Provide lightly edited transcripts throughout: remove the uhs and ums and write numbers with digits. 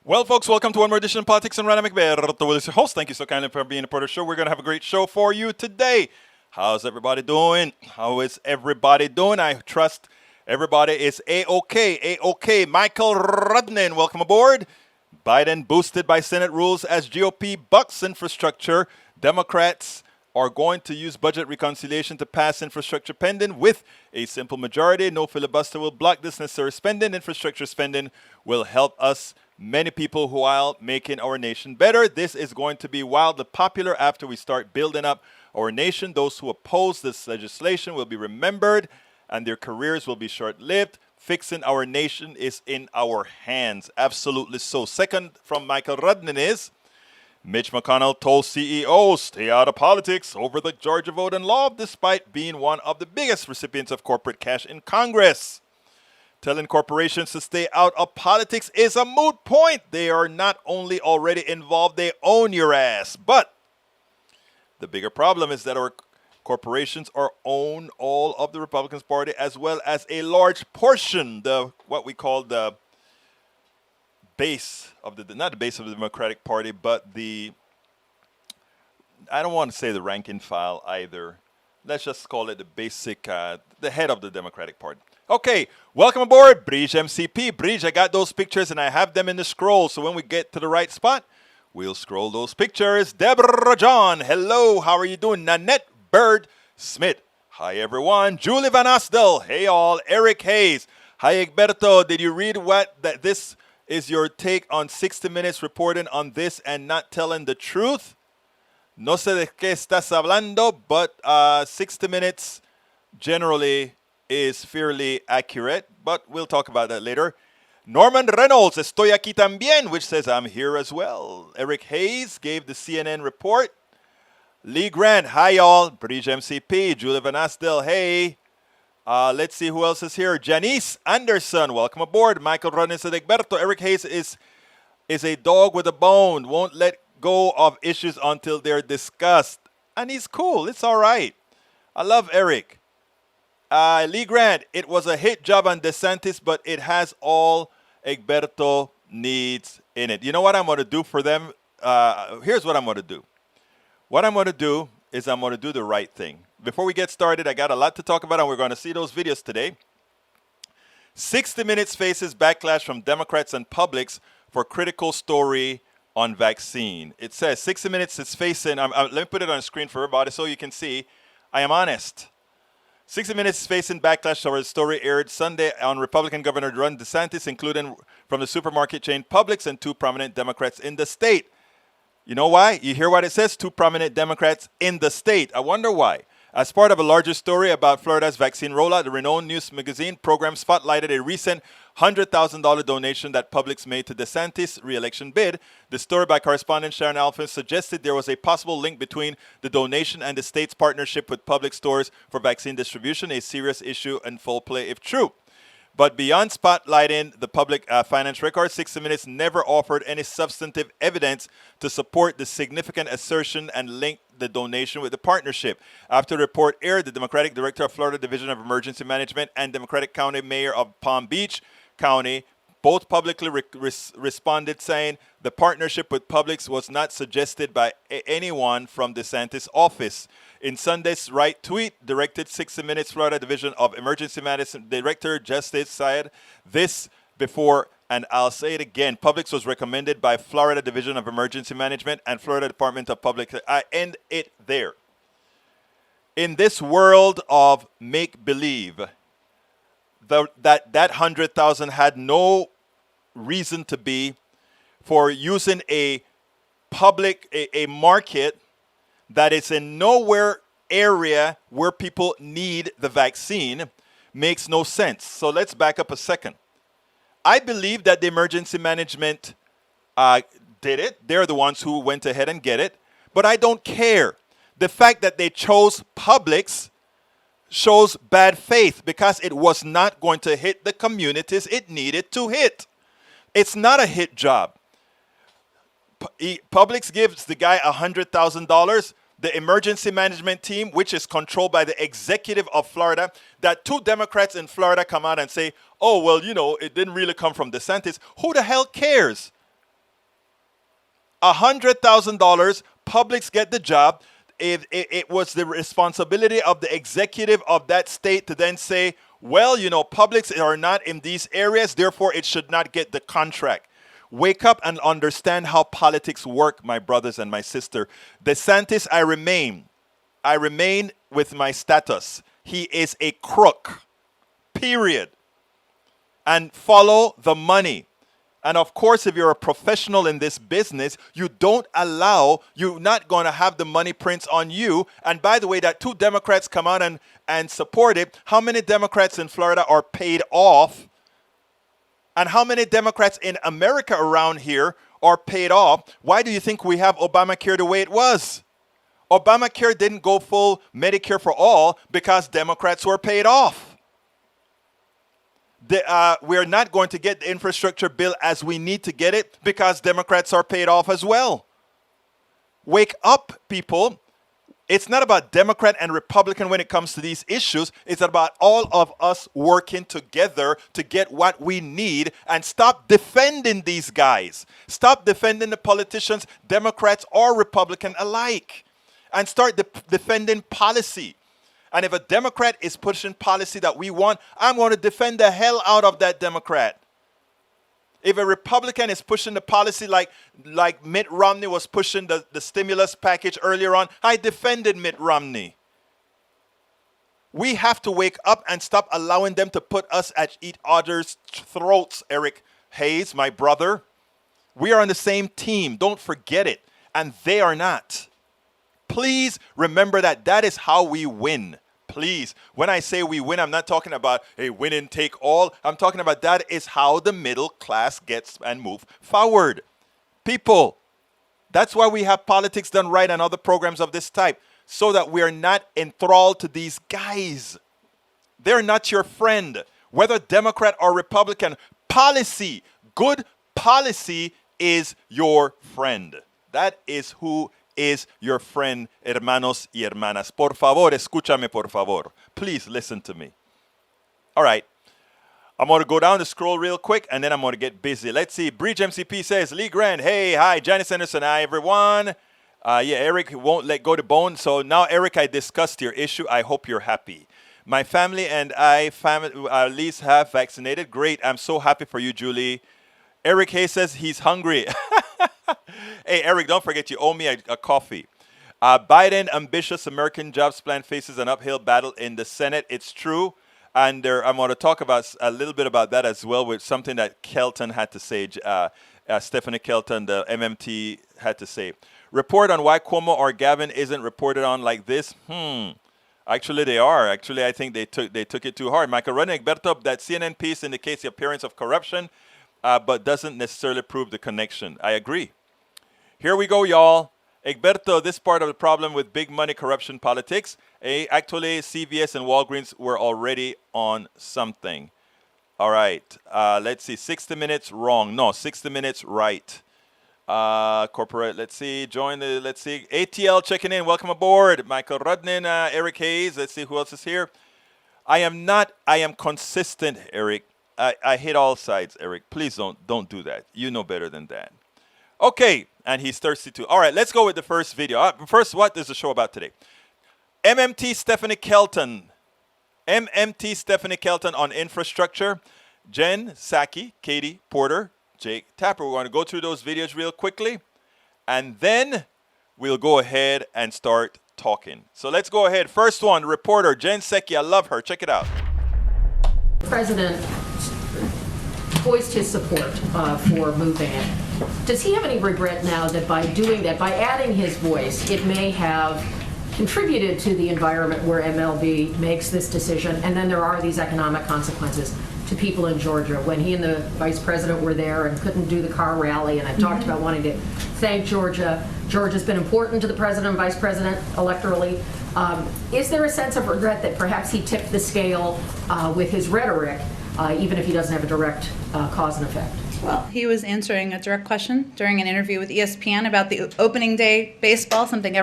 Well, folks, welcome to one more edition of Politics and Random. Egberto Willis, your host. Thank you so kindly for being a part of the show. We're going to have a great show for you today. How's everybody doing? How is everybody doing? I trust everybody is A-OK. A-OK. Michael Rudnin, welcome aboard. Biden boosted by Senate rules as GOP bucks infrastructure. Democrats are going to use budget reconciliation to pass infrastructure pending with a simple majority. No filibuster will block this necessary spending. Infrastructure spending will help us many people while making our nation better. This is going to be wildly popular after we start building up our nation. Those who oppose this legislation will be remembered and their careers will be short-lived. Fixing our nation is in our hands. Absolutely so. Second from Michael Rudnin is Mitch McConnell told CEOs stay out of politics over the Georgia vote and law despite being one of the biggest recipients of corporate cash in Congress. Telling corporations to stay out of politics is a moot point. They are not only already involved, they own your ass. But the bigger problem is that our corporations are own all of the Republican Party as well as a large portion, what we call the base of not the base of the Democratic Party, but I don't want to say the rank and file either. Let's just call it the basic, the head of the Democratic Party. Okay, welcome aboard, Bridge MCP. Bridge, I got those pictures and I have them in the scroll. So when we get to the right spot, we'll scroll those pictures. Deborah John, hello, how are you doing? Nanette Bird Smith, hi everyone. Julie Van Astel, hey all. Eric Hayes, hi Egberto. Did you read that this is your take on 60 Minutes reporting on this and not telling the truth? No sé de qué estás hablando, but 60 Minutes generally is fairly accurate, but we'll talk about that later. Norman Reynolds, estoy aquí también, which says I'm here as well. Eric Hayes gave the CNN report. Lee Grant, hi y'all. Bridge MCP. Julie Van Astel, hey. Let's see who else is here. Janice Anderson, welcome aboard. Michael Rones de Egberto. Eric Hayes is a dog with a bone. Won't let go of issues until they're discussed. And he's cool. It's all right. I love Eric. Lee Grant, it was a hit job on DeSantis, but it has all Egberto needs in it. You know what I'm going to do for them? Here's what I'm going to do. What I'm going to do is I'm going to do the right thing. Before we get started, I got a lot to talk about, and we're going to see those videos today. 60 Minutes faces backlash from Democrats and publics for critical story on vaccine. It says 60 Minutes is facing, let me put it on the screen for everybody so you can see. I am honest. 60 Minutes is facing backlash over the story aired Sunday on Republican Governor Ron DeSantis, including from the supermarket chain Publix and two prominent Democrats in the state. You know why? You hear what it says? Two prominent Democrats in the state. I wonder why. As part of a larger story about Florida's vaccine rollout, the renowned news magazine program spotlighted a recent $100,000 donation that Publix made to DeSantis' re-election bid. The story by correspondent Sharon Alphonse suggested there was a possible link between the donation and the state's partnership with Publix stores for vaccine distribution, a serious issue and full play if true. But beyond spotlighting the public finance record, 60 Minutes never offered any substantive evidence to support the significant assertion and link the donation with the partnership. After the report aired, the Democratic Director of Florida Division of Emergency Management and Democratic County Mayor of Palm Beach County both publicly responded, saying the partnership with Publix was not suggested by anyone from DeSantis' office. In Sunday's right tweet, directed 60 Minutes Florida Division of Emergency Medicine Director Justice said this before, and I'll say it again. Publix was recommended by Florida Division of Emergency Management and Florida Department of Public. I end it there. In this world of make-believe, that 100,000 had no reason to be for using a public, a market that is in nowhere area where people need the vaccine makes no sense. So let's back up a second. I believe that the emergency management did it. They're the ones who went ahead and get it. But I don't care. The fact that they chose Publix shows bad faith because it was not going to hit the communities it needed to hit. It's not a hit job. Publix gives the guy $100,000. The emergency management team, which is controlled by the executive of Florida, that two Democrats in Florida come out and say, oh, well, you know, it didn't really come from DeSantis. Who the hell cares? $100,000, Publix get the job. If it was the responsibility of the executive of that state to then say, well, you know, Publix are not in these areas, therefore it should not get the contract. Wake up and understand how politics work, my brothers and my sister. DeSantis, I remain with my status. He is a crook, period. And follow the money. And of course, if you're a professional in this business, you're not going to have the money prints on you. And by the way, that 2 Democrats come out and support it. How many Democrats in Florida are paid off? And how many Democrats in America around here are paid off? Why do you think we have Obamacare the way it was? Obamacare didn't go full Medicare for all because Democrats were paid off. We're not going to get the infrastructure bill as we need to get it because Democrats are paid off as well. Wake up, people. It's not about Democrat and Republican when it comes to these issues. It's about all of us working together to get what we need, and stop defending these guys. Stop defending the politicians, Democrats or Republican alike, and start defending policy. And if a Democrat is pushing policy that we want, I'm going to defend the hell out of that Democrat. If a Republican is pushing the policy like Mitt Romney was pushing the stimulus package earlier on, I defended Mitt Romney. We have to wake up and stop allowing them to put us at each other's throats, Eric Hayes, my brother. We are on the same team. Don't forget it. And they are not. Please remember that is how we win. Please. When I say we win, I'm not talking about a win and take all. I'm talking about that is how the middle class gets and move forward. People, that's why we have Politics Done Right and other programs of this type, so that we are not enthralled to these guys. They're not your friend. Whether Democrat or Republican, policy, good policy is your friend. That is who is your friend, hermanos y hermanas. Por favor, escúchame, por favor. Please listen to me. All right. I'm going to go down the scroll real quick, and then I'm going to get busy. Let's see. Bridge MCP says, Lee Grant, hey, hi. Janice Anderson, hi, everyone. Eric won't let go the bone. So now, Eric, I discussed your issue. I hope you're happy. My family and I at least have vaccinated. Great. I'm so happy for you, Julie. Eric Hayes says he's hungry. Hey, Eric, don't forget you owe me a coffee. Biden ambitious American jobs plan faces an uphill battle in the Senate. It's true. And I'm going to talk about a little bit about that as well, with something that Kelton had to say. Stephanie Kelton, the MMT, had to say. Report on why Cuomo or Gavin isn't reported on like this. Actually, they are. Actually, I think they took it too hard. Michael Rudnick, Egberto, that CNN piece indicates the appearance of corruption, but doesn't necessarily prove the connection. I agree. Here we go, y'all. Egberto, this part of the problem with big money corruption politics. Actually, CVS and Walgreens were already on something. All right. Let's see. 60 Minutes wrong. No, 60 Minutes right. Corporate, let's see. Let's see. ATL checking in. Welcome aboard. Michael Rudnin, Eric Hayes. Let's see who else is here. I am consistent, Eric. I hit all sides, Eric. Please don't do that. You know better than that. Okay, and he's thirsty too. All right, let's go with the first video. First, what is the show about today? MMT Stephanie Kelton. MMT Stephanie Kelton on infrastructure. Jen, Psaki, Katie, Porter, Jake Tapper. We're going to go through those videos real quickly, and then we'll go ahead and start talking. So let's go ahead. First one, reporter Jen Psaki. I love her. Check it out. President voiced his support for moving it. Does he have any regret now that by doing that, by adding his voice, it may have contributed to the environment where MLB makes this decision, and then there are these economic consequences to people in Georgia? When he and the vice president were there and couldn't do the car rally, and I talked about wanting to thank Georgia. Georgia's been important to the president and vice president electorally. Is there a sense of regret that perhaps he tipped the scale with his rhetoric, even if he doesn't have a direct cause and effect? Well, he was answering a direct question during an interview with ESPN about the opening day baseball, something not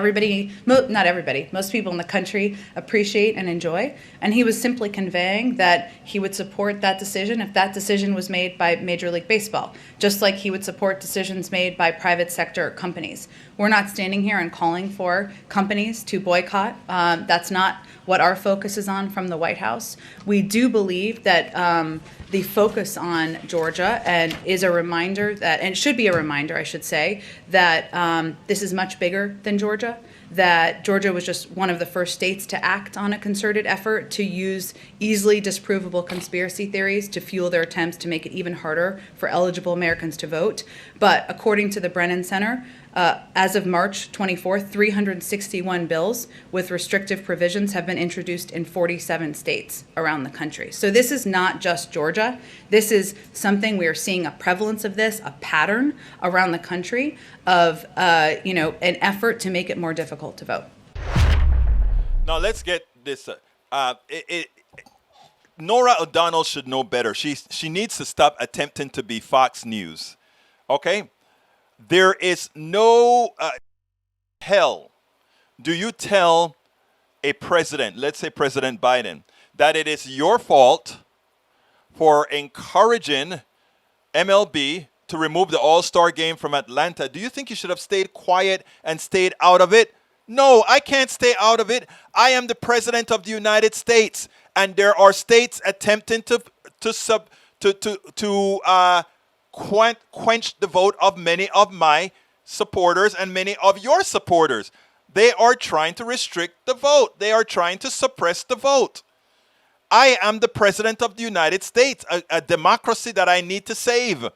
everybody, most people in the country appreciate and enjoy. And he was simply conveying that he would support that decision if that decision was made by Major League Baseball, just like he would support decisions made by private sector companies. We're not standing here and calling for companies to boycott. That's not what our focus is on from the White House. We do believe that the focus on Georgia and is a reminder that, and it should be a reminder, I should say, that this is much bigger than Georgia, that Georgia was just one of the first states to act on a concerted effort to use easily disprovable conspiracy theories to fuel their attempts to make it even harder for eligible Americans to vote. But according to the Brennan Center, as of March 24th, 361 bills with restrictive provisions have been introduced in 47 states around the country. So this is not just Georgia. This is something we are seeing a prevalence of this, a pattern around the country of, an effort to make it more difficult to vote. Now let's get this. Nora O'Donnell should know better. She needs to stop attempting to be Fox News. Okay? There is no hell do you tell a president, let's say President Biden, that it is your fault for encouraging MLB to remove the All-Star game from Atlanta. Do you think you should have stayed quiet and stayed out of it? No, I can't stay out of it. I am the president of the United States, and there are states attempting to quench the vote of many of my supporters and many of your supporters. They are trying to restrict the vote. They are trying to suppress the vote. I am the president of the United States, a democracy that I need to save.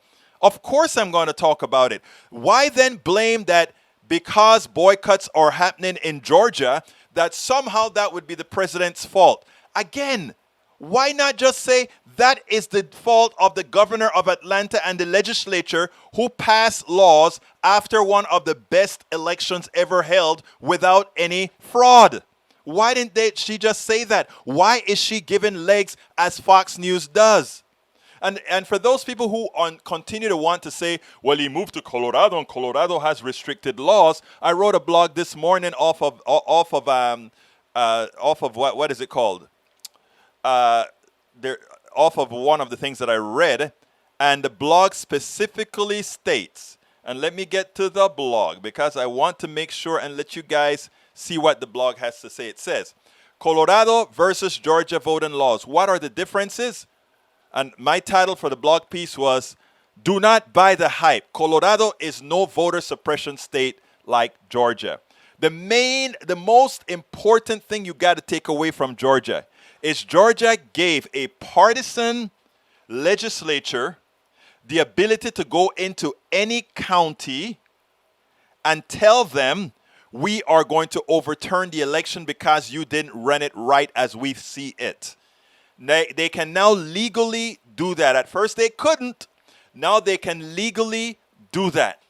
Of course I'm going to talk about it. Why then blame that because boycotts are happening in Georgia, that somehow that would be the president's fault? Again, why not just say that is the fault of the governor of Atlanta and the legislature who passed laws after one of the best elections ever held without any fraud? Why didn't she just say that? Why is she giving legs as Fox News does? And for those people who continue to want to say, well, he moved to Colorado and Colorado has restricted laws. I wrote a blog this morning off of what is it called? Off of one of the things that I read, and the blog specifically states, and let me get to the blog because I want to make sure and let you guys see what the blog has to say. It says, Colorado versus Georgia voting laws. What are the differences? And my title for the blog piece was, do not buy the hype. Colorado is no voter suppression state like Georgia. The most important thing you got to take away from Georgia is Georgia gave a partisan legislature the ability to go into any county and tell them, we are going to overturn the election because you didn't run it right as we see it. They can now legally do that. At first they couldn't. Now they can legally do that.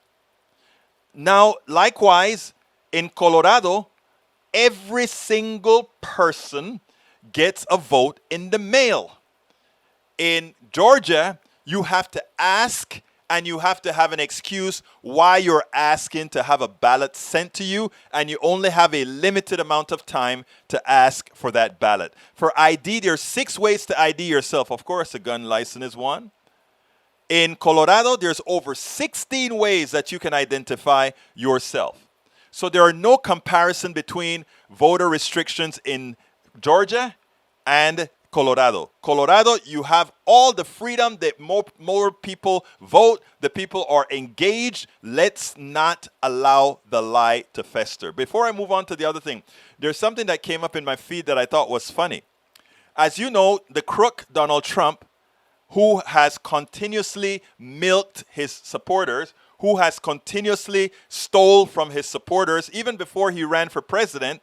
Now, likewise, in Colorado, every single person gets a vote in the mail. In Georgia, you have to ask and you have to have an excuse why you're asking to have a ballot sent to you, and you only have a limited amount of time to ask for that ballot. For ID, there's 6 ways to ID yourself. Of course, a gun license is one. In Colorado, there's over 16 ways that you can identify yourself. So there are no comparison between voter restrictions in Georgia and Colorado. Colorado, you have all the freedom that more people vote. The people are engaged. Let's not allow the lie to fester. Before I move on to the other thing, there's something that came up in my feed that I thought was funny. As you know, the crook Donald Trump, who has continuously milked his supporters, who has continuously stole from his supporters, even before he ran for president,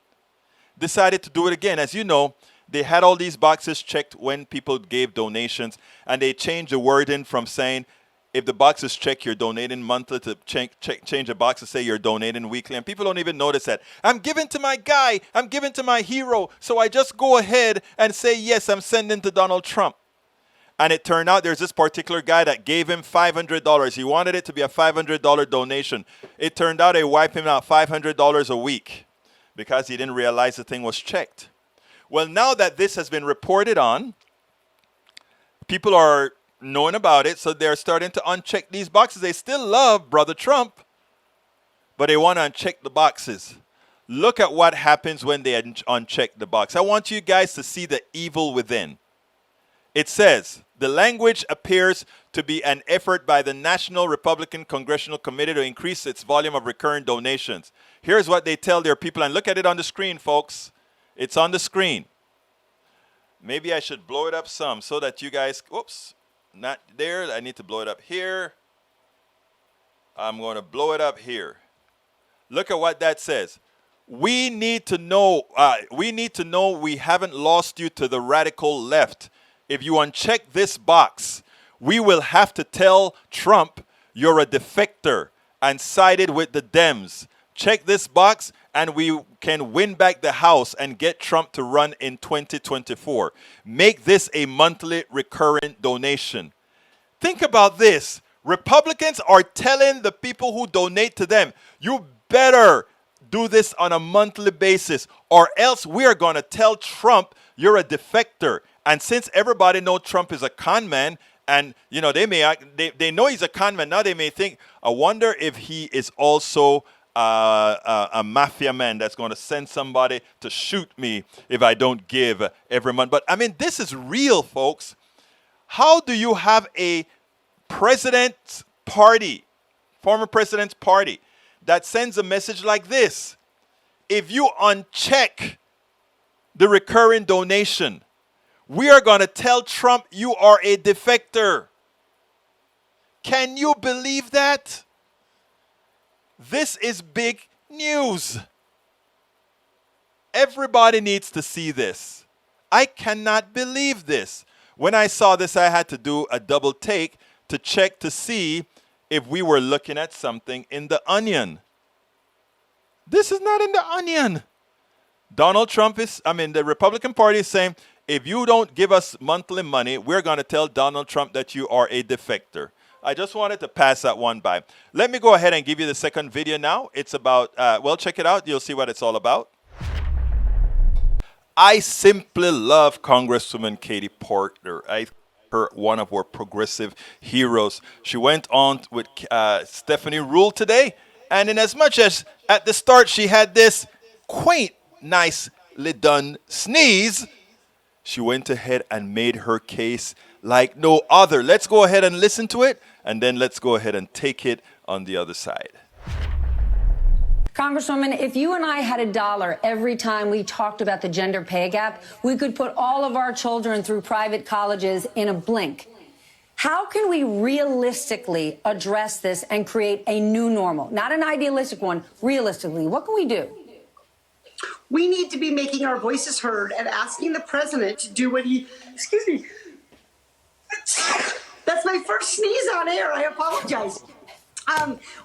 decided to do it again. As you know, they had all these boxes checked when people gave donations, and they changed the wording from saying, if the box is checked, you're donating monthly, to change the box to say you're donating weekly. And people don't even notice that. I'm giving to my guy. I'm giving to my hero. So I just go ahead and say, yes, I'm sending to Donald Trump. And it turned out there's this particular guy that gave him $500. He wanted it to be a $500 donation. It turned out they wiped him out $500 a week because he didn't realize the thing was checked. Well, now that this has been reported on, people are knowing about it, so they're starting to uncheck these boxes. They still love Brother Trump, but they want to uncheck the boxes. Look at what happens when they uncheck the box. I want you guys to see the evil within. It says, the language appears to be an effort by the National Republican Congressional Committee to increase its volume of recurrent donations. Here's what they tell their people, and look at it on the screen, folks. It's on the screen. Maybe I should blow it up some so that you guys, oops, not there. I need to blow it up here. I'm going to blow it up here. Look at what that says. We need to know we haven't lost you to the radical left. If you uncheck this box, we will have to tell Trump you're a defector and sided with the Dems. Check this box and we can win back the House and get Trump to run in 2024. Make this a monthly recurrent donation. Think about this. Republicans are telling the people who donate to them, you better do this on a monthly basis or else we are going to tell Trump you're a defector. And since everybody knows Trump is a con man, and you know they know he's a con man, now they may think, I wonder if he is also a mafia man that's going to send somebody to shoot me if I don't give every month. But I mean, this is real, folks. How do you have a president's party, former president's party, that sends a message like this? If you uncheck the recurring donation, we are going to tell Trump you are a defector. Can you believe that? This is big news. Everybody needs to see this. I cannot believe this. When I saw this, I had to do a double take to check to see if we were looking at something in the Onion. This is not in the Onion. The Republican Party is saying, if you don't give us monthly money, we're going to tell Donald Trump that you are a defector. I just wanted to pass that one by. Let me go ahead and give you the second video now. It's about, check it out. You'll see what it's all about. I simply love Congresswoman Katie Porter. Her one of our progressive heroes. She went on with Stephanie Rule today. And in as much as at the start she had this quaint, nicely done sneeze, she went ahead and made her case like no other. Let's go ahead and listen to it, and then let's go ahead and take it on the other side. Congresswoman, if you and I had $1 every time we talked about the gender pay gap, we could put all of our children through private colleges in a blink. How can we realistically address this and create a new normal? Not an idealistic one, realistically. What can we do? We need to be making our voices heard and asking the president to do what he, excuse me, that's my first sneeze on air. I apologize.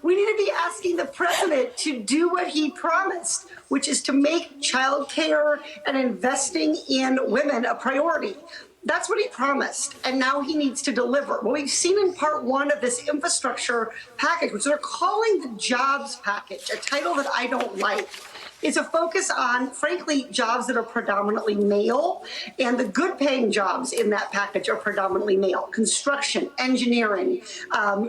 We need to be asking the president to do what he promised, which is to make child care and investing in women a priority. That's what he promised, and now he needs to deliver. What we've seen in part one of this infrastructure package, which they're calling the jobs package, a title that I don't like, is a focus on, frankly, jobs that are predominantly male, and the good-paying jobs in that package are predominantly male. Construction, engineering,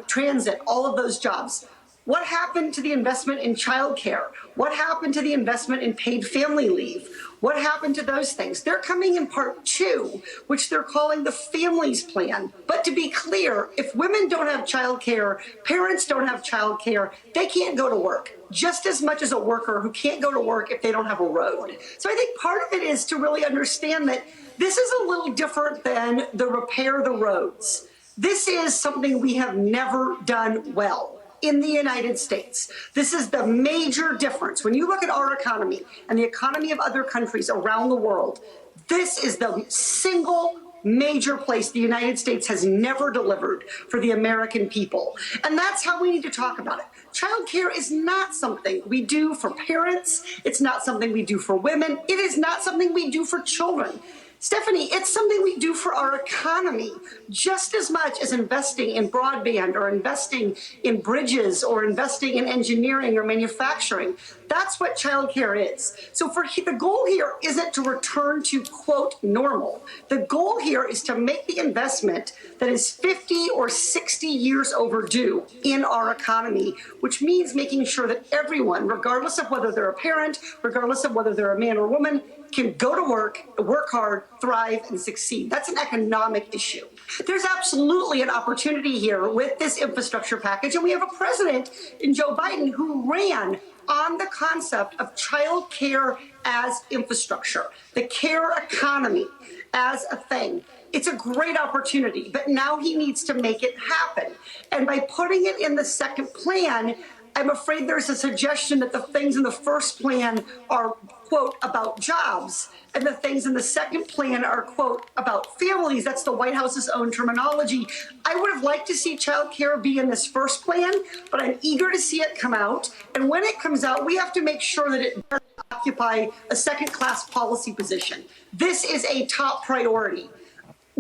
transit, all of those jobs. What happened to the investment in childcare? What happened to the investment in paid family leave? What happened to those things? They're coming in part two, which they're calling the families plan. But to be clear, if women don't have childcare, parents don't have childcare, they can't go to work, just as much as a worker who can't go to work if they don't have a road. So I think part of it is to really understand that this is a little different than the repair the roads. This is something we have never done well in the United States. This is the major difference. When you look at our economy and the economy of other countries around the world, this is the single major place the United States has never delivered for the American people. And that's how we need to talk about it. Childcare is not something we do for parents. It's not something we do for women. It is not something we do for children. Stephanie, it's something we do for our economy just as much as investing in broadband or investing in bridges or investing in engineering or manufacturing. That's what childcare is. So the goal here isn't to return to, quote, normal. The goal here is to make the investment that is 50 or 60 years overdue in our economy, which means making sure that everyone, regardless of whether they're a parent, regardless of whether they're a man or woman, can go to work hard, thrive, and succeed. That's an economic issue. There's absolutely an opportunity here with this infrastructure package, and we have a president in Joe Biden who ran on the concept of child care as infrastructure, the care economy as a thing. It's a great opportunity, but now he needs to make it happen. And by putting it in the second plan, I'm afraid there's a suggestion that the things in the first plan are, quote, about jobs, and the things in the second plan are, quote, about families. That's the White House's own terminology. I would have liked to see child care be in this first plan, but I'm eager to see it come out. And when it comes out, we have to make sure that it doesn't occupy a second-class policy position. This is a top priority.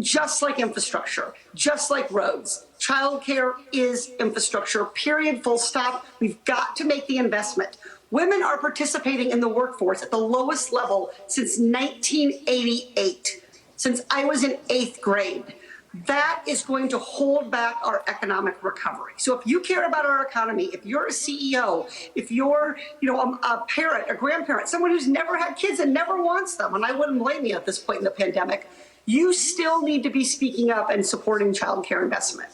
Just like infrastructure, just like roads, childcare is infrastructure, period, full stop. We've got to make the investment. Women are participating in the workforce at the lowest level since 1988, since I was in 8th grade. That is going to hold back our economic recovery. So if you care about our economy, if you're a CEO, if you're a parent, a grandparent, someone who's never had kids and never wants them, and I wouldn't blame you at this point in the pandemic, you still need to be speaking up and supporting child care investment.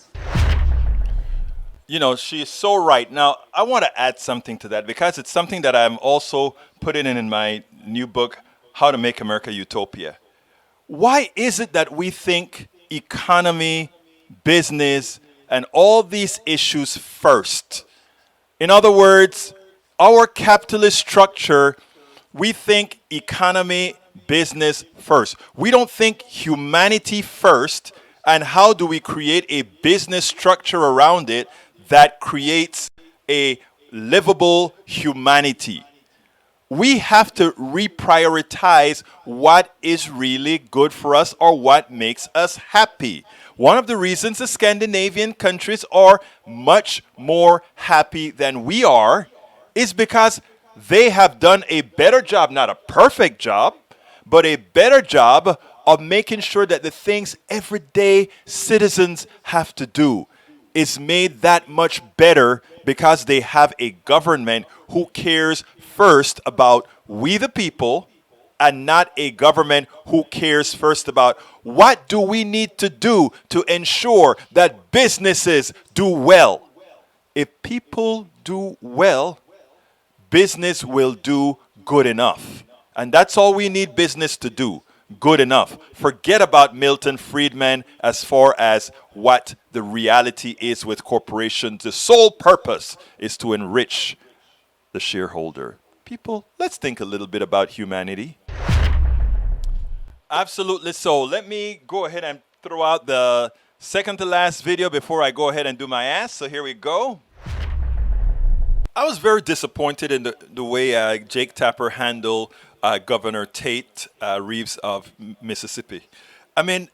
You know, she is so right. Now, I want to add something to that because it's something that I'm also putting in my new book, How to Make America Utopia. Why is it that we think economy, business, and all these issues first? In other words, our capitalist structure, we think economy, business first. We don't think humanity first, and how do we create a business structure around it that creates a livable humanity. We have to reprioritize what is really good for us or what makes us happy. One of the reasons the Scandinavian countries are much more happy than we are is because they have done a better job, not a perfect job, but a better job of making sure that the things everyday citizens have to do is made that much better because they have a government who cares first about we the people and not a government who cares first about what do we need to do to ensure that businesses do well. If people do well, business will do good enough. And that's all we need business to do, good enough. Forget about Milton Friedman as far as what the reality is with corporations. The sole purpose is to enrich the shareholder. People, let's think a little bit about humanity. Absolutely so. Let me go ahead and throw out the second to last video before I go ahead and do my ass. So here we go. I was very disappointed in the way Jake Tapper handled Governor Tate Reeves of Mississippi. I mean,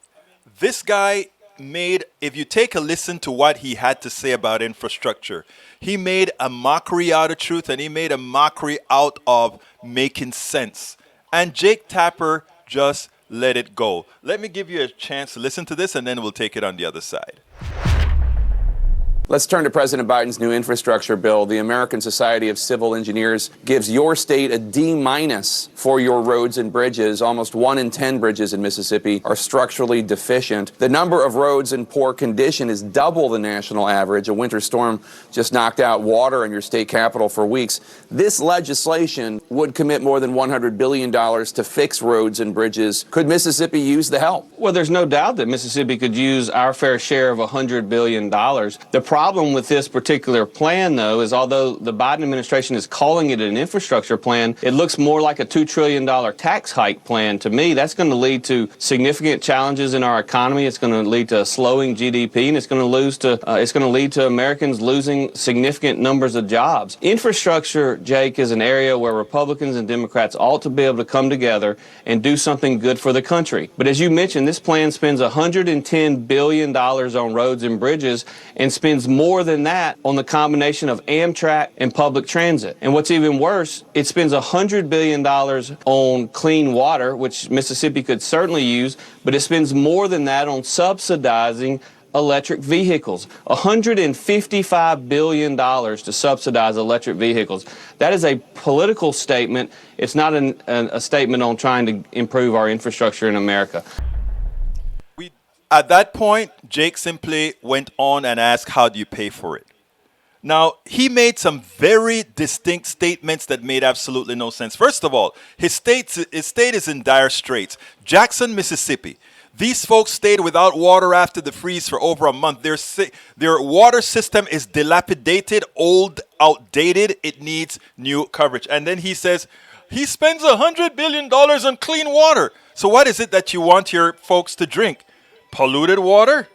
this guy made, if you take a listen to what he had to say about infrastructure, he made a mockery out of truth and he made a mockery out of making sense. And Jake Tapper just let it go. Let me give you a chance to listen to this and then we'll take it on the other side. Let's turn to President Biden's new infrastructure bill. The American Society of Civil Engineers gives your state a D- for your roads and bridges. Almost 1 in 10 bridges in Mississippi are structurally deficient. The number of roads in poor condition is double the national average. A winter storm just knocked out water in your state capital for weeks. This legislation would commit more than $100 billion to fix roads and bridges. Could Mississippi use the help? Well, there's no doubt that Mississippi could use our fair share of $100 billion. The problem with this particular plan, though, is although the Biden administration is calling it an infrastructure plan, it looks more like a $2 trillion tax hike plan to me. That's going to lead to significant challenges in our economy. It's going to lead to a slowing GDP, and it's going to lead to Americans losing significant numbers of jobs. Infrastructure, Jake, is an area where Republicans and Democrats ought to be able to come together and do something good for the country. But as you mentioned, this plan spends $110 billion on roads and bridges and spends more than that on the combination of Amtrak and public transit. And what's even worse, it spends $100 billion on clean water, which Mississippi could certainly use, but it spends more than that on subsidizing electric vehicles. $155 billion to subsidize electric vehicles. That is a political statement. It's not a statement on trying to improve our infrastructure in America. At that point, Jake simply went on and asked, how do you pay for it? Now, he made some very distinct statements that made absolutely no sense. First of all, his state is in dire straits. Jackson, Mississippi. These folks stayed without water after the freeze for over a month. Their water system is dilapidated, old, outdated. It needs new coverage. And then he says, he spends $100 billion on clean water. So what is it that you want your folks to drink? Polluted water?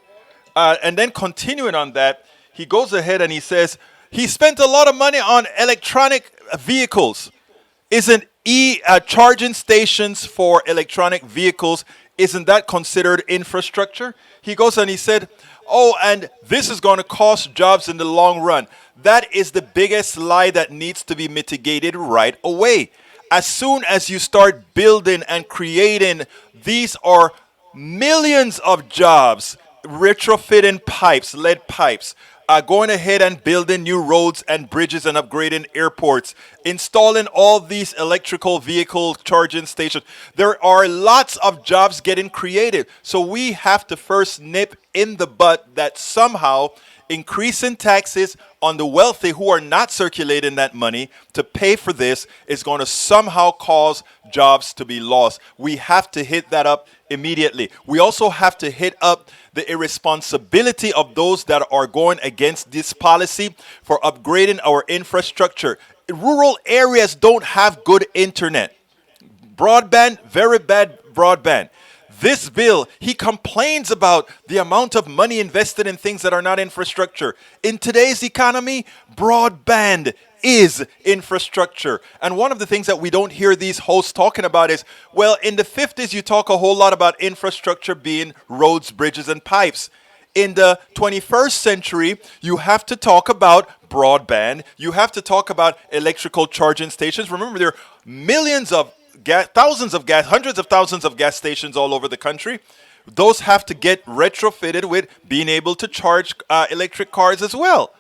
And then continuing on that, he goes ahead and he says, he spent a lot of money on electronic vehicles. Isn't charging stations for electronic vehicles, isn't that considered infrastructure? He goes and he said, oh, and this is going to cost jobs in the long run. That is the biggest lie that needs to be mitigated right away. As soon as you start building and creating, these are millions of jobs, retrofitting pipes, lead pipes, going ahead and building new roads and bridges and upgrading airports, installing all these electrical vehicle charging stations. There are lots of jobs getting created. So we have to first nip in the bud that somehow increasing taxes on the wealthy who are not circulating that money to pay for this is going to somehow cause jobs to be lost. We have to hit that up immediately. We also have to hit up the irresponsibility of those that are going against this policy for upgrading our infrastructure. Rural areas don't have good internet. Broadband, very bad broadband. This bill, he complains about the amount of money invested in things that are not infrastructure. In today's economy, broadband is infrastructure. And one of the things that we don't hear these hosts talking about is, well, in the 50s, you talk a whole lot about infrastructure being roads, bridges, and pipes. In the 21st century, you have to talk about broadband. You have to talk about electrical charging stations. Remember, there are millions of thousands of gas, hundreds of thousands of gas stations all over the country. Those have to get retrofitted with being able to charge electric cars as well.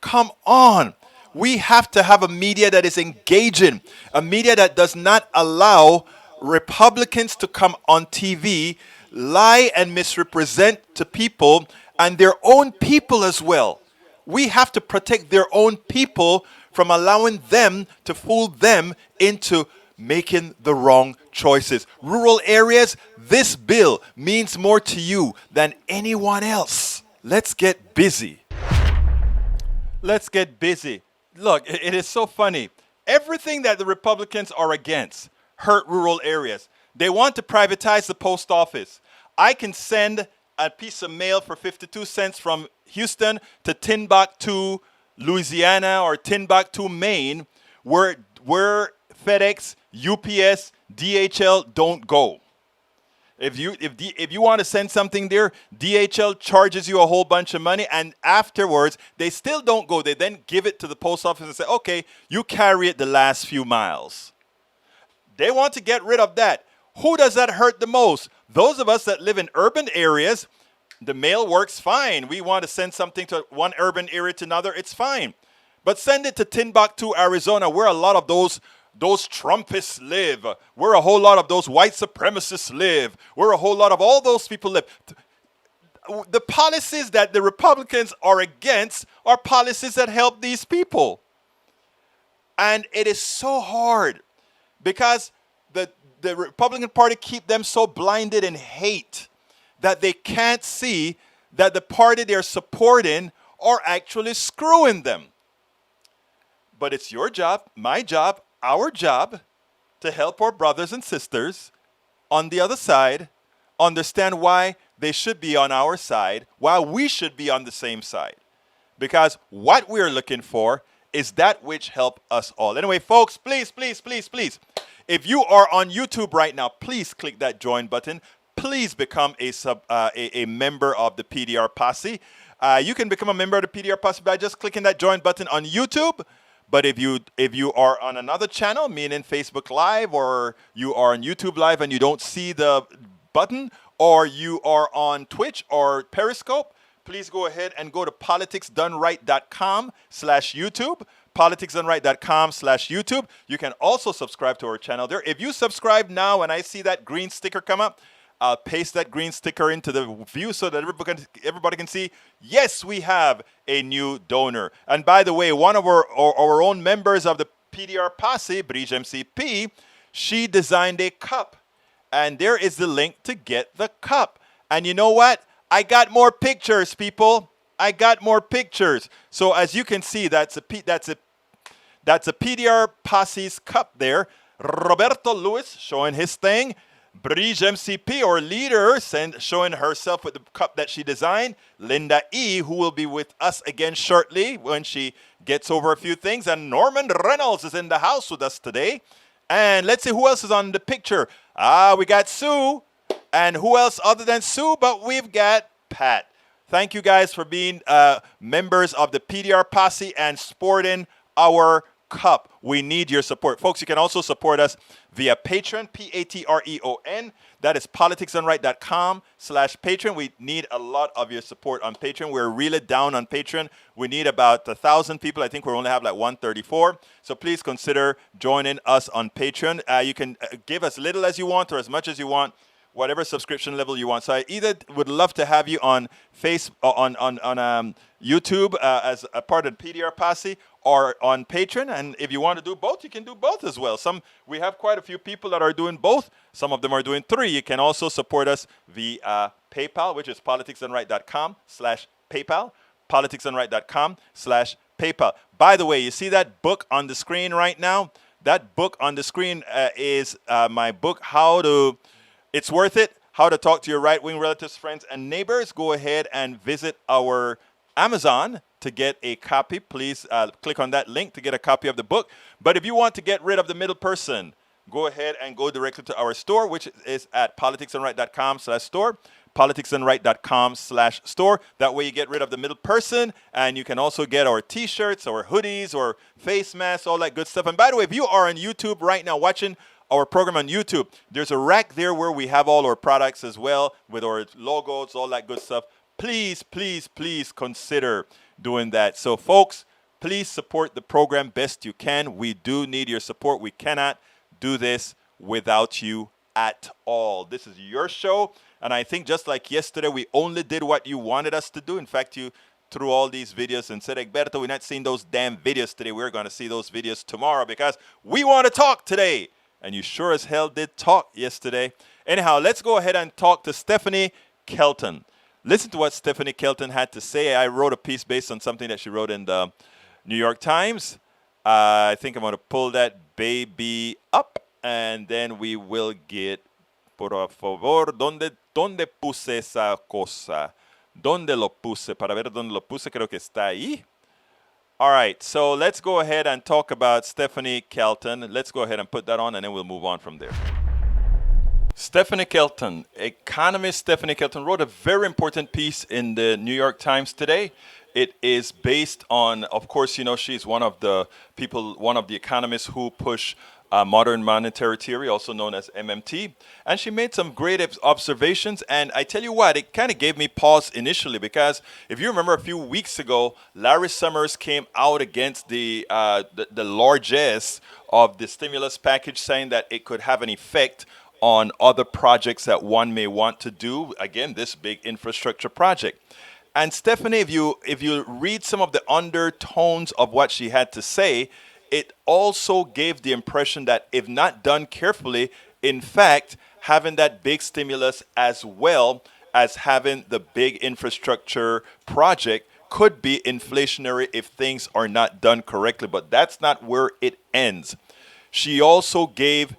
Come on. We have to have a media that is engaging, a media that does not allow Republicans to come on TV, lie and misrepresent to people and their own people as well. We have to protect their own people from allowing them to fool them into making the wrong choices. Rural areas, this bill means more to you than anyone else. Let's get busy. Let's get busy. Look, it is so funny. Everything that the Republicans are against hurt rural areas. They want to privatize the post office. I can send a piece of mail for 52 cents from Houston to Timbuktu, Louisiana, or Timbuktu, Maine, where FedEx, UPS, DHL don't go. If you want to send something there, DHL charges you a whole bunch of money, and afterwards they still don't go. They then give it to the post office and say, okay, you carry it the last few miles. They want to get rid of that. Who does that hurt the most? Those of us that live in urban areas, the mail works fine. We want to send something to one urban area to another, it's fine. But send it to Timbuktu, Arizona, where a lot of those Trumpists live, where a whole lot of those white supremacists live, where a whole lot of all those people live. The policies that the Republicans are against are policies that help these people. And it is so hard because the Republican Party keep them so blinded in hate that they can't see that the party they're supporting are actually screwing them. But it's your job, my job, our job to help our brothers and sisters on the other side understand why they should be on our side, why we should be on the same side. Because what we're looking for is that which help us all. Anyway, folks, please, please, please, please, if you are on YouTube right now, please click that join button. Please become a member of the PDR Posse. You can become a member of the PDR Posse by just clicking that join button on YouTube. But if you are on another channel, meaning Facebook Live, or you are on YouTube Live and you don't see the button, or you are on Twitch or Periscope, please go ahead and go to politicsdoneright.com/YouTube. politicsdoneright.com/YouTube. You can also subscribe to our channel there. If you subscribe now and I see that green sticker come up, I'll paste that green sticker into the view so that everybody can see, yes, we have a new donor. And by the way, one of our own members of the PDR Posse, Bridge MCP, she designed a cup. And there is the link to get the cup. And you know what? I got more pictures, people. I got more pictures. So as you can see, that's a PDR Posse's cup there. Roberto Luis showing his thing. Bridge MCP, our leader, showing herself with the cup that she designed. Linda E., who will be with us again shortly when she gets over a few things. And Norman Reynolds is in the house with us today. And let's see who else is on the picture. We got Sue. And who else other than Sue? But we've got Pat. Thank you guys for being members of the PDR Posse and sporting our cup. We need your support. Folks, you can also support us via Patreon, Patreon. That is politicsdoneright.com/Patreon. We need a lot of your support on Patreon. We're really down on Patreon. We need about 1,000 people. I think we only have like 134. So please consider joining us on Patreon. You can give as little as you want or as much as you want, whatever subscription level you want. So I either would love to have you on YouTube as a part of the PDR Posse or on Patreon. And if you want to do both, you can do both as well. We have quite a few people that are doing both. Some of them are doing 3. You can also support us via PayPal, which is politicsdoneright.com/PayPal. politicsdoneright.com/PayPal. By the way, you see that book on the screen right now? That book on the screen is my book, It's Worth It, How to Talk to Your Right-Wing Relatives, Friends, and Neighbors. Go ahead and visit our Amazon to get a copy. Please click on that link to get a copy of the book. But if you want to get rid of the middle person, go ahead and go directly to our store, which is at politicsdoneright.com/store, politicsdoneright.com/store. That way you get rid of the middle person, and you can also get our T-shirts, our hoodies, or face masks, all that good stuff. And by the way, if you are on YouTube right now watching our program on YouTube, there's a rack there where we have all our products as well with our logos, all that good stuff. Please, please, please consider doing that. So, folks, please support the program best you can. We do need your support. We cannot do this without you at all. This is your show, and I think just like yesterday, we only did what you wanted us to do. In fact, you threw all these videos and said, Egberto, we're not seeing those damn videos today. We're going to see those videos tomorrow because we want to talk today. And you sure as hell did talk yesterday. Anyhow, let's go ahead and talk to Stephanie Kelton. Listen to what Stephanie Kelton had to say. I wrote a piece based on something that she wrote in the New York Times. I think I'm going to pull that baby up, and then we will get, por favor, ¿dónde puse esa cosa? ¿Dónde lo puse? Para ver dónde lo puse, creo que está ahí. All right, so let's go ahead and talk about Stephanie Kelton. Let's go ahead and put that on, and then we'll move on from there. Stephanie Kelton, economist Stephanie Kelton, wrote a very important piece in the New York Times today. It is based on, of course, you know, she's one of the economists who push modern monetary theory, also known as MMT. And she made some great observations. And I tell you what, it kind of gave me pause initially because if you remember a few weeks ago, Larry Summers came out against the largesse of the stimulus package, saying that it could have an effect on other projects that one may want to do. Again, this big infrastructure project. And Stephanie, if you read some of the undertones of what she had to say, it also gave the impression that if not done carefully, in fact, having that big stimulus as well as having the big infrastructure project could be inflationary if things are not done correctly, but that's not where it ends. She also gave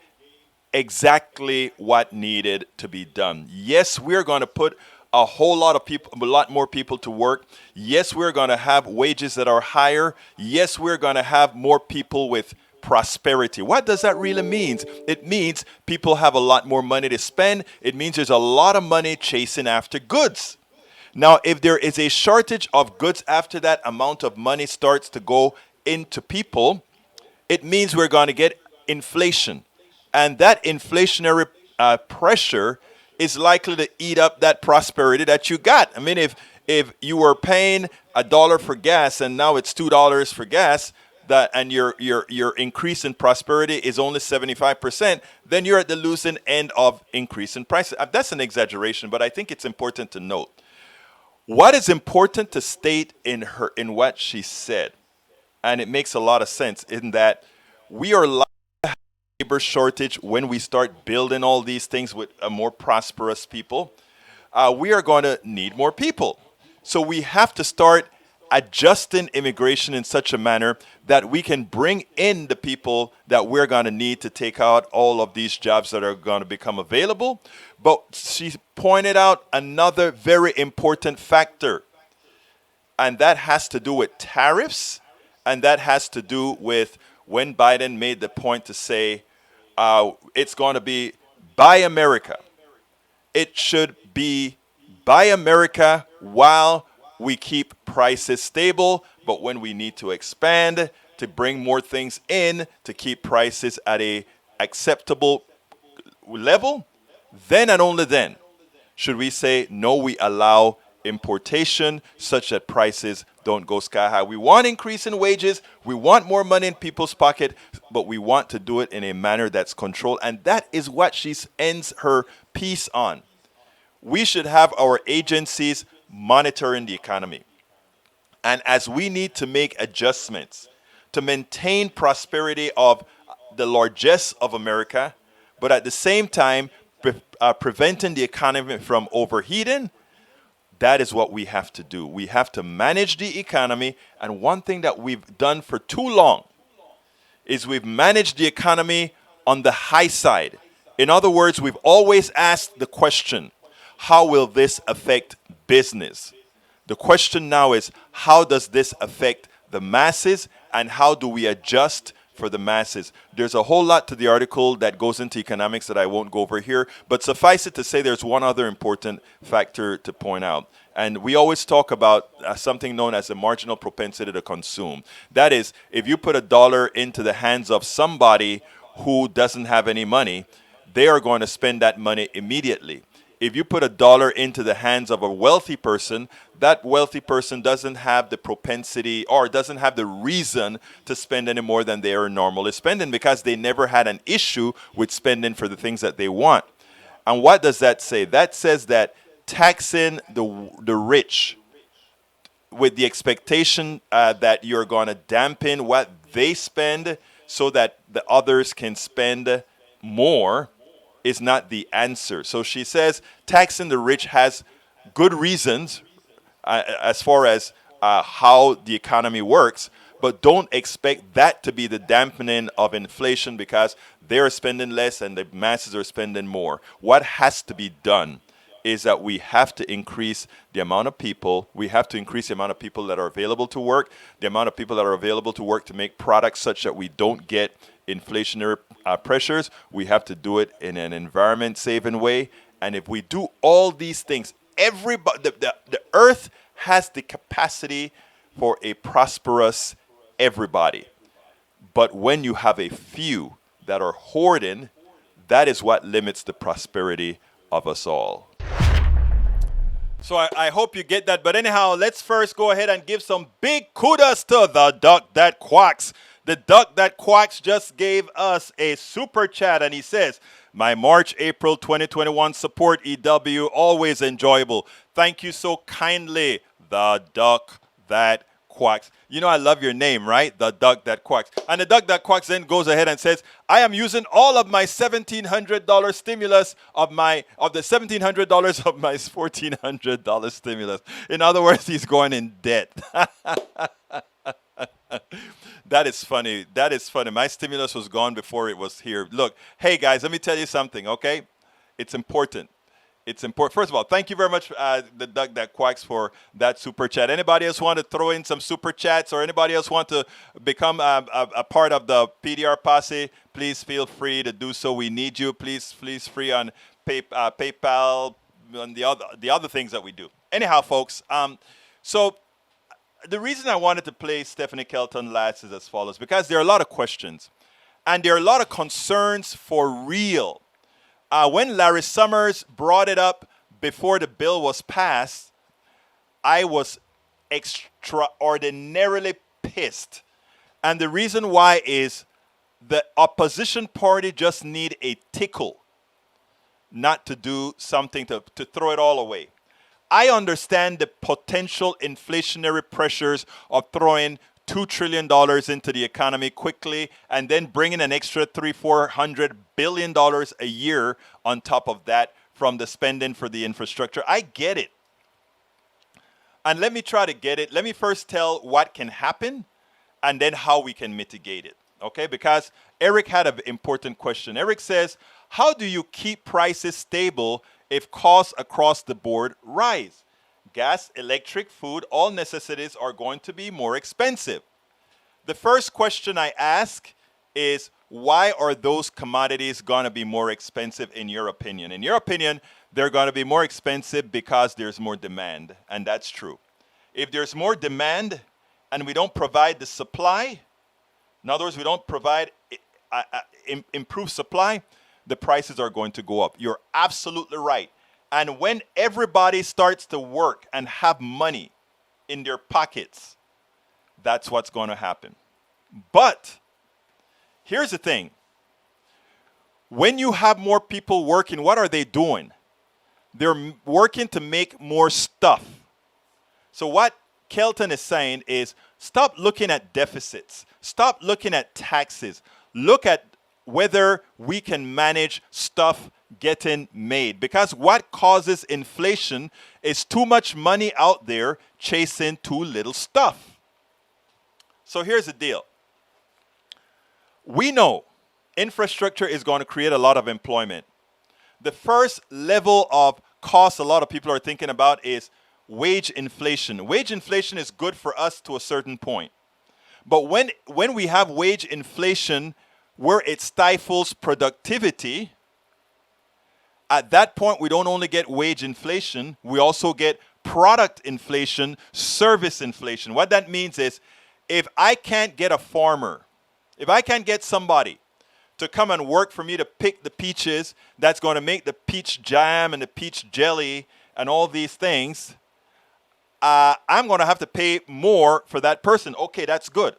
exactly what needed to be done. Yes, we're going to put a whole lot of people, a lot more people to work. Yes, we're going to have wages that are higher. Yes, we're going to have more people with prosperity. What does that really mean? It means people have a lot more money to spend. It means there's a lot of money chasing after goods. Now, if there is a shortage of goods after that amount of money starts to go into people, it means we're going to get inflation. And that inflationary pressure is likely to eat up that prosperity that you got. I mean, if you were paying $1 for gas and now it's $2 for gas, and your increase in prosperity is only 75%, then you're at the losing end of increase in prices. That's an exaggeration, but I think it's important to note. What is important to state in what she said, and it makes a lot of sense, in that we are likely to have a labor shortage when we start building all these things with a more prosperous people. We are going to need more people. So we have to start adjusting immigration in such a manner that we can bring in the people that we're going to need to take out all of these jobs that are going to become available. But she pointed out another very important factor, and that has to do with tariffs, and that has to do with when Biden made the point to say it's going to be Buy America. It should be Buy America while we keep prices stable, but when we need to expand to bring more things in to keep prices at a acceptable level, then and only then should we say, no, we allow importation such that prices don't go sky high. We want increase in wages. We want more money in people's pocket, but we want to do it in a manner that's controlled. And that is what she ends her piece on. We should have our agencies monitoring the economy. And as we need to make adjustments to maintain prosperity of the largesse of America, but at the same time preventing the economy from overheating, that is what we have to do. We have to manage the economy. And one thing that we've done for too long is we've managed the economy on the high side. In other words, we've always asked the question, how will this affect business? The question now is, how does this affect the masses, and how do we adjust for the masses? There's a whole lot to the article that goes into economics that I won't go over here, but suffice it to say there's one other important factor to point out. And we always talk about something known as the marginal propensity to consume. That is, if you put $1 into the hands of somebody who doesn't have any money, they are going to spend that money immediately. If you put $1 into the hands of a wealthy person, that wealthy person doesn't have the propensity or doesn't have the reason to spend any more than they are normally spending, because they never had an issue with spending for the things that they want. And what does that say? That says that taxing the rich with the expectation that you're going to dampen what they spend so that the others can spend more is not the answer. So she says taxing the rich has good reasons as far as how the economy works, but don't expect that to be the dampening of inflation because they're spending less and the masses are spending more. What has to be done is that we have to increase the amount of people. We have to increase the amount of people that are available to work, the amount of people that are available to work to make products such that we don't get inflationary pressures. We have to do it in an environment-saving way. And if we do all these things, everybody, the earth has the capacity for a prosperous everybody. But when you have a few that are hoarding, that is what limits the prosperity of us all. So I hope you get that. But anyhow, let's first go ahead and give some big kudos to the duck that quacks. The duck that quacks just gave us a super chat, and he says, my March-April 2021 support, EW, always enjoyable. Thank you so kindly, the duck that quacks. You know I love your name, right? The duck that quacks. And the duck that quacks then goes ahead and says, I am using all of my $1,700 stimulus of the $1,700 of my $1,400 stimulus. In other words, he's going in debt. That is funny. That is funny. My stimulus was gone before it was here. Look, hey guys, let me tell you something, okay? It's important. It's important. First of all, thank you very much, the duck that quacks, for that super chat. Anybody else want to throw in some super chats, or anybody else want to become a part of the PDR posse? Please feel free to do so. We need you. Please free on PayPal and the other things that we do. Anyhow, folks. So the reason I wanted to play Stephanie Kelton last is as follows, because there are a lot of questions, and there are a lot of concerns for real. When Larry Summers brought it up before the bill was passed, I was extraordinarily pissed. And the reason why is the opposition party just need a tickle not to do something to throw it all away. I understand the potential inflationary pressures of throwing $2 trillion into the economy quickly and then bringing an extra $400 billion a year on top of that from the spending for the infrastructure. I get it. And let me try to get it. Let me first tell what can happen and then how we can mitigate it. Okay? Because Eric had an important question. Eric says, how do you keep prices stable if costs across the board rise? Gas, electric, food, all necessities are going to be more expensive. The first question I ask is, why are those commodities going to be more expensive in your opinion? In your opinion, they're going to be more expensive because there's more demand, and that's true. If there's more demand and we don't provide the supply, in other words, we don't provide improved supply, the prices are going to go up. You're absolutely right. And when everybody starts to work and have money in their pockets, that's what's going to happen. But here's the thing. When you have more people working, what are they doing? They're working to make more stuff. So what Kelton is saying is, stop looking at deficits. Stop looking at taxes. Look at whether we can manage stuff getting made. Because what causes inflation is too much money out there chasing too little stuff. So here's the deal. We know infrastructure is going to create a lot of employment. The first level of cost a lot of people are thinking about is wage inflation. Wage inflation is good for us to a certain point. But when we have wage inflation where it stifles productivity, at that point, we don't only get wage inflation, we also get product inflation, service inflation. What that means is, if I can't get a farmer, if I can't get somebody to come and work for me to pick the peaches that's going to make the peach jam and the peach jelly and all these things, I'm going to have to pay more for that person. Okay, that's good.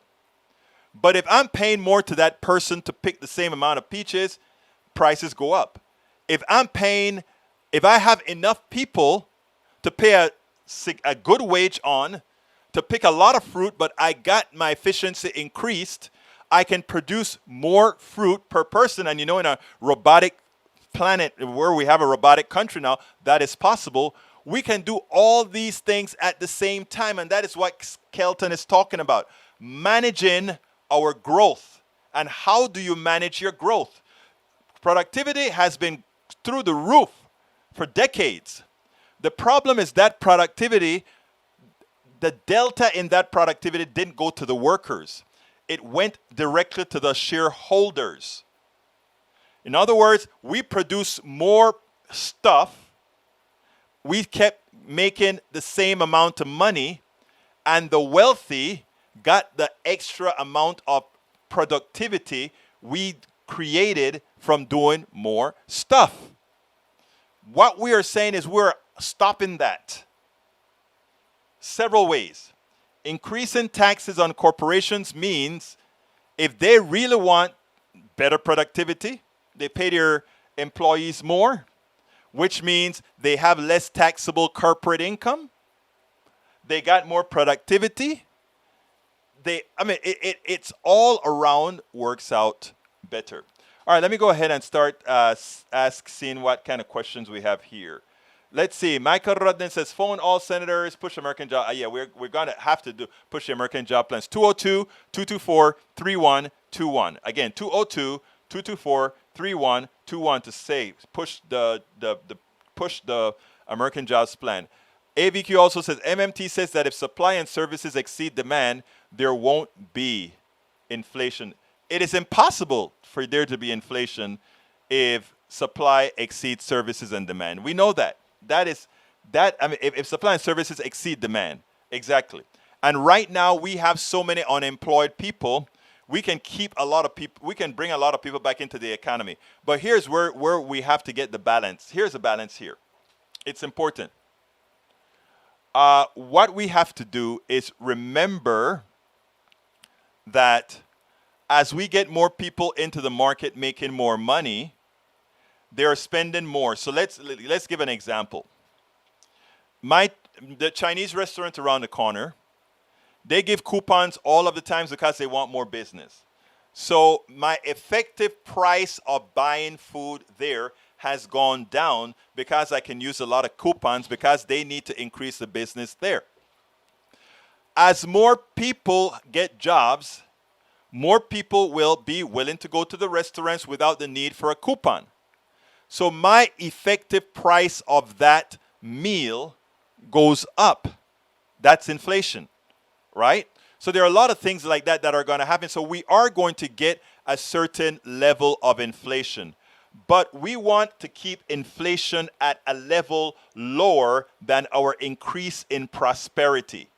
But if I'm paying more to that person to pick the same amount of peaches, prices go up. If I have enough people to pay a good wage on, to pick a lot of fruit, but I got my efficiency increased, I can produce more fruit per person. And you know, in a robotic planet where we have a robotic country now, that is possible. We can do all these things at the same time. And that is what Kelton is talking about. Managing our growth. And how do you manage your growth? Productivity has been through the roof for decades. The problem is that productivity, the delta in that productivity didn't go to the workers. It went directly to the shareholders. In other words, we produce more stuff. We kept making the same amount of money, and the wealthy got the extra amount of productivity we created from doing more stuff. What we are saying is we're stopping that. Several ways. Increasing taxes on corporations means if they really want better productivity, they pay their employees more, which means they have less taxable corporate income. They got more productivity. it's all around works out better. All right, let me go ahead and start seeing what kind of questions we have here. Let's see. Michael Rudden says, phone all senators, push American job. Yeah, we're going to have to push the American job plans. 202-224-3121. Again, 202-224-3121 to say push the American jobs plan. AVQ also says, MMT says that if supply and services exceed demand, there won't be inflation. It is impossible for there to be inflation if supply exceeds services and demand. We know that. If supply and services exceed demand, exactly. And right now we have so many unemployed people, we can keep a lot of people, we can bring a lot of people back into the economy. But here's where we have to get the balance. Here's the balance here. It's important. What we have to do is remember that as we get more people into the market making more money, they are spending more. So let's give an example. The Chinese restaurant around the corner, they give coupons all of the times because they want more business. So my effective price of buying food there has gone down because I can use a lot of coupons because they need to increase the business there. As more people get jobs, more people will be willing to go to the restaurants without the need for a coupon. So my effective price of that meal goes up. That's inflation, right? So there are a lot of things like that that are going to happen. So we are going to get a certain level of inflation. But we want to keep inflation at a level lower than our increase in prosperity.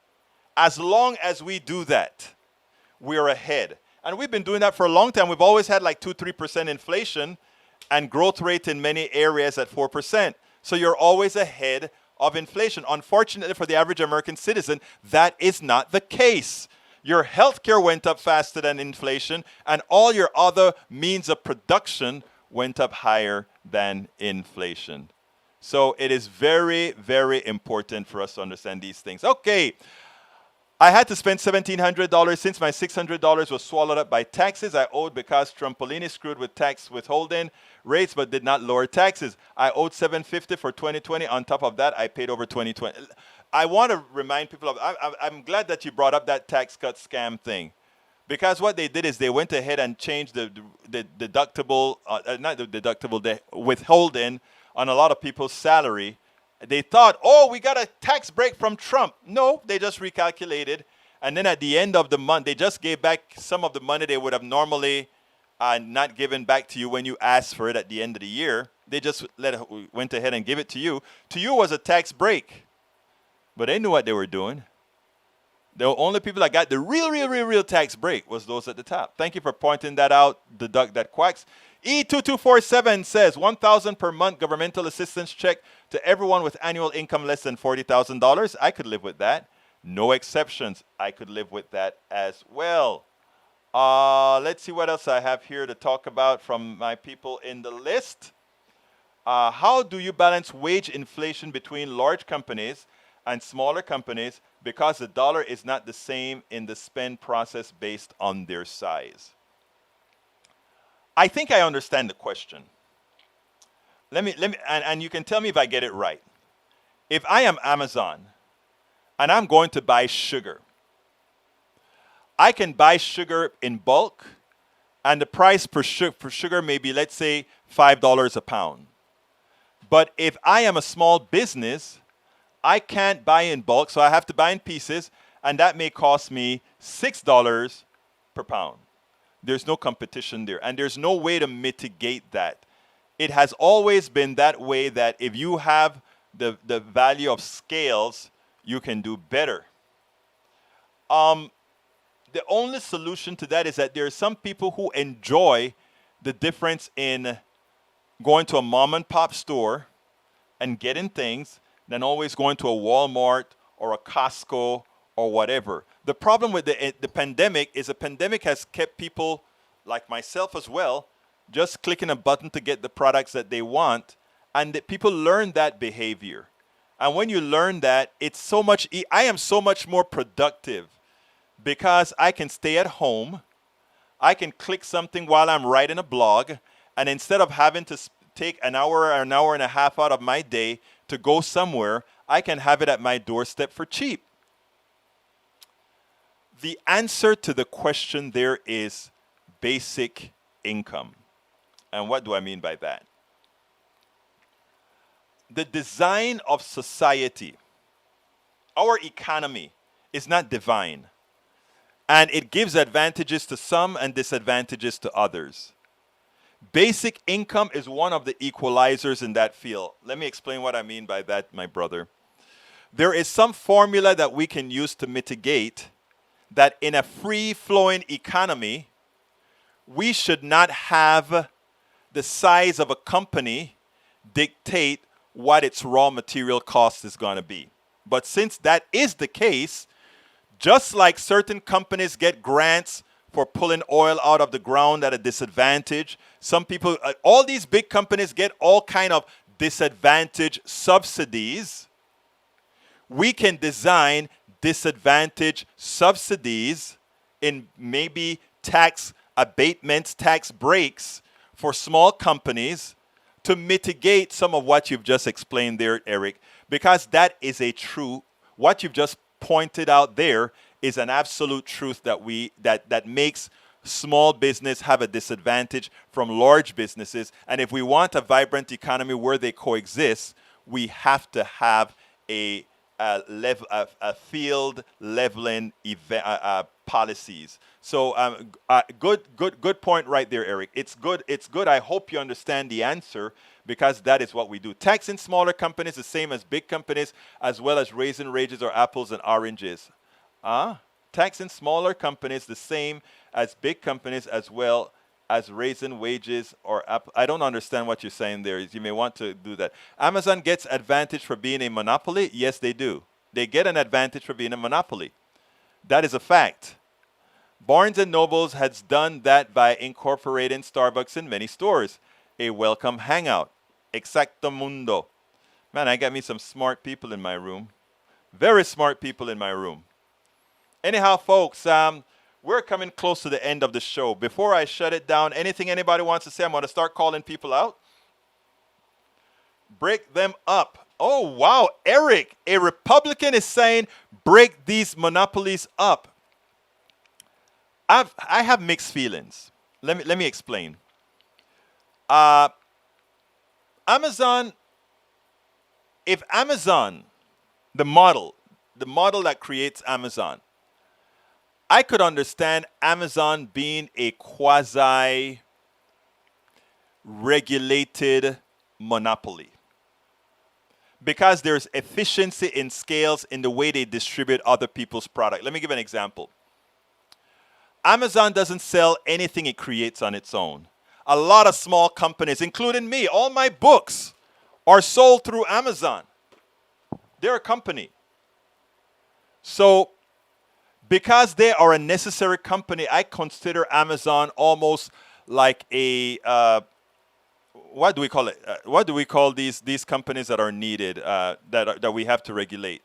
As long as we do that, we're ahead. And we've been doing that for a long time. We've always had like 2-3% inflation and growth rate in many areas at 4%. So you're always ahead of inflation. Unfortunately for the average American citizen, that is not the case. Your healthcare went up faster than inflation, and all your other means of production went up higher than inflation. So it is very, very important for us to understand these things. Okay. I had to spend $1,700 since my $600 was swallowed up by taxes I owed because Trumpolini screwed with tax withholding rates but did not lower taxes. I owed $750 for 2020. On top of that, I paid over 2020. I want to remind people I'm glad that you brought up that tax cut scam thing. Because what they did is they went ahead and changed the deductible, the withholding on a lot of people's salary. They thought, oh, we got a tax break from Trump. No, they just recalculated. And then at the end of the month, they just gave back some of the money they would have normally not given back to you when you asked for it at the end of the year. They just went ahead and gave it to you. To you was a tax break. But they knew what they were doing. The only people that got the real tax break was those at the top. Thank you for pointing that out, the duck that quacks. E2247 says $1,000 per month governmental assistance check to everyone with annual income less than $40,000. I could live with that. No exceptions. I could live with that as well. Let's see what else I have here to talk about from my people in the list. How do you balance wage inflation between large companies and smaller companies because the dollar is not the same in the spend process based on their size? I think I understand the question. Let me, and you can tell me if I get it right. If I am Amazon and I'm going to buy sugar, I can buy sugar in bulk, and the price for sugar may be, let's say, $5 a pound. But if I am a small business, I can't buy in bulk, so I have to buy in pieces, and that may cost me $6 per pound. There's no competition there, and there's no way to mitigate that. It has always been that way, that if you have the value of scales, you can do better. The only solution to that is that there are some people who enjoy the difference in going to a mom and pop store and getting things than always going to a Walmart or a Costco or whatever. The problem with the pandemic is the pandemic has kept people like myself as well just clicking a button to get the products that they want, and people learn that behavior. And when you learn that, it's so much I am so much more productive because I can stay at home, I can click something while I'm writing a blog, and instead of having to take an hour or an hour and a half out of my day to go somewhere, I can have it at my doorstep for cheap. The answer to the question there is basic income. And what do I mean by that? The design of society, our economy, is not divine. And it gives advantages to some and disadvantages to others. Basic income is one of the equalizers in that field. Let me explain what I mean by that, my brother. There is some formula that we can use to mitigate that in a free-flowing economy, we should not have the size of a company dictate what its raw material cost is going to be. But since that is the case, just like certain companies get grants for pulling oil out of the ground at a disadvantage, some people, all these big companies get all kind of disadvantage subsidies. We can design disadvantage subsidies in maybe tax abatements, tax breaks for small companies to mitigate some of what you've just explained there, Eric, because that is a true, what you've just pointed out there is an absolute truth that makes small business have a disadvantage from large businesses. And if we want a vibrant economy where they coexist, we have to have a field leveling policies. So good point right there, Eric. It's good. I hope you understand the answer, because that is what we do. Taxing smaller companies the same as big companies, as well as raising wages or apples and oranges. Taxing smaller companies the same as big companies, as well as raising wages or I don't understand what you're saying there. You may want to do that. Amazon gets advantage for being a monopoly. Yes, they do. They get an advantage for being a monopoly. That is a fact. Barnes & Nobles has done that by incorporating Starbucks in many stores. A welcome hangout. Exactamundo. Man, I got me some smart people in my room. Very smart people in my room. Anyhow, folks, we're coming close to the end of the show. Before I shut it down, anything anybody wants to say? I'm going to start calling people out. Break them up. Oh, wow. Eric, a Republican is saying break these monopolies up. I have mixed feelings. Let me explain. Amazon, if Amazon, the model that creates Amazon, I could understand Amazon being a quasi-regulated monopoly, because there's efficiency in scales in the way they distribute other people's product. Let me give an example. Amazon doesn't sell anything it creates on its own. A lot of small companies, including me, all my books are sold through Amazon. They're a company. So, because they are a necessary company, I consider Amazon almost like a, what do we call it? What do we call these companies that are needed, that we have to regulate?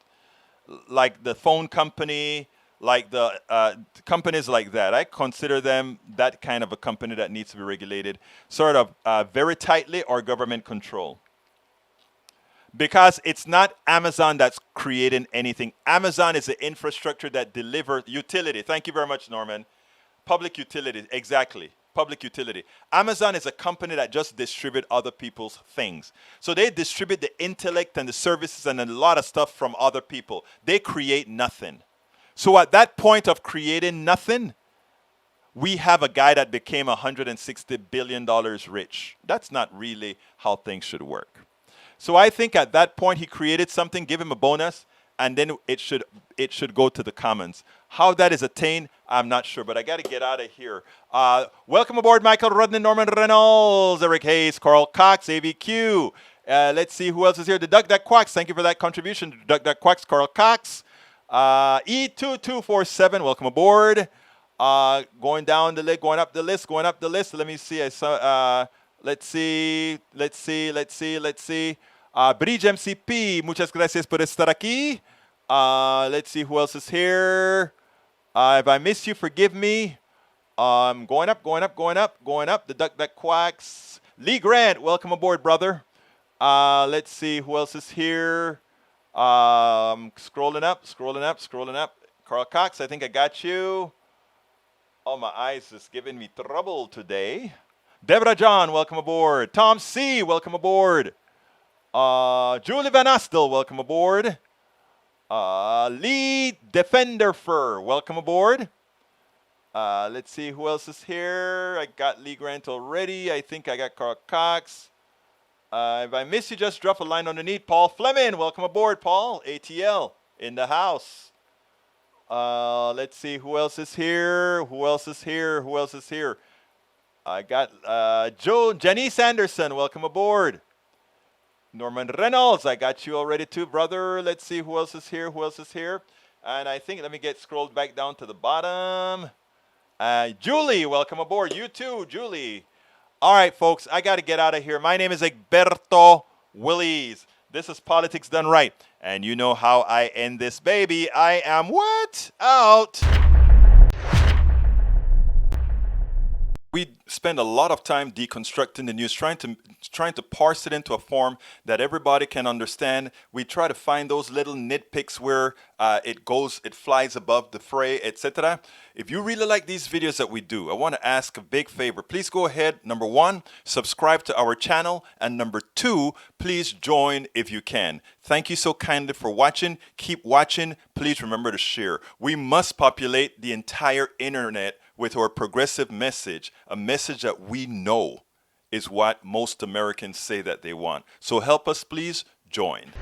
Like the phone company, like the companies like that. I consider them that kind of a company that needs to be regulated, sort of very tightly, or government control. Because it's not Amazon that's creating anything. Amazon is the infrastructure that delivers utility. Thank you very much, Norman. Public utility, exactly. Public utility. Amazon is a company that just distributes other people's things. So they distribute the intellect and the services and a lot of stuff from other people. They create nothing. So at that point of creating nothing, we have a guy that became $160 billion rich. That's not really how things should work. So I think at that point he created something, give him a bonus, and then it should go to the commons. How that is attained, I'm not sure, but I got to get out of here. Welcome aboard, Michael Rudden, Norman Reynolds, Eric Hayes, Carl Cox, AVQ. Let's see who else is here. The Duck Duck Quacks, thank you for that contribution. Duck Duck Quacks, Carl Cox. E2247, welcome aboard. Going down the list, going up the list. Let me see. Let's see. Bridge MCP, muchas gracias por estar aquí. Let's see who else is here. If I miss you, forgive me. Going up. The duck that quacks. Lee Grant, welcome aboard, brother. Let's see who else is here. Scrolling up. Carl Cox, I think I got you. Oh, my eyes is giving me trouble today. Deborah John, welcome aboard. Tom C, welcome aboard. Julie Van Astel, welcome aboard. Lee Defender Fur, welcome aboard. Let's see who else is here. I got Lee Grant already. I think I got Carl Cox. If I miss you, just drop a line underneath. Paul Fleming, welcome aboard, Paul. ATL in the house. Let's see who else is here. I got Jenny Sanderson, welcome aboard. Norman Reynolds, I got you already too, brother. Let's see who else is here. And I think, let me get scrolled back down to the bottom. Julie, welcome aboard. You too, Julie. All right, folks, I got to get out of here. My name is Egberto Willies. This is Politics Done Right. And you know how I end this baby. I am what? Out. We spend a lot of time deconstructing the news, trying to parse it into a form that everybody can understand. We try to find those little nitpicks where it flies above the fray, etc. If you really like these videos that we do, I want to ask a big favor. Please go ahead, number one, subscribe to our channel, and number two, please join if you can. Thank you so kindly for watching. Keep watching. Please remember to share. We must populate the entire internet with our progressive message, a message that we know is what most Americans say that they want. So help us, please join.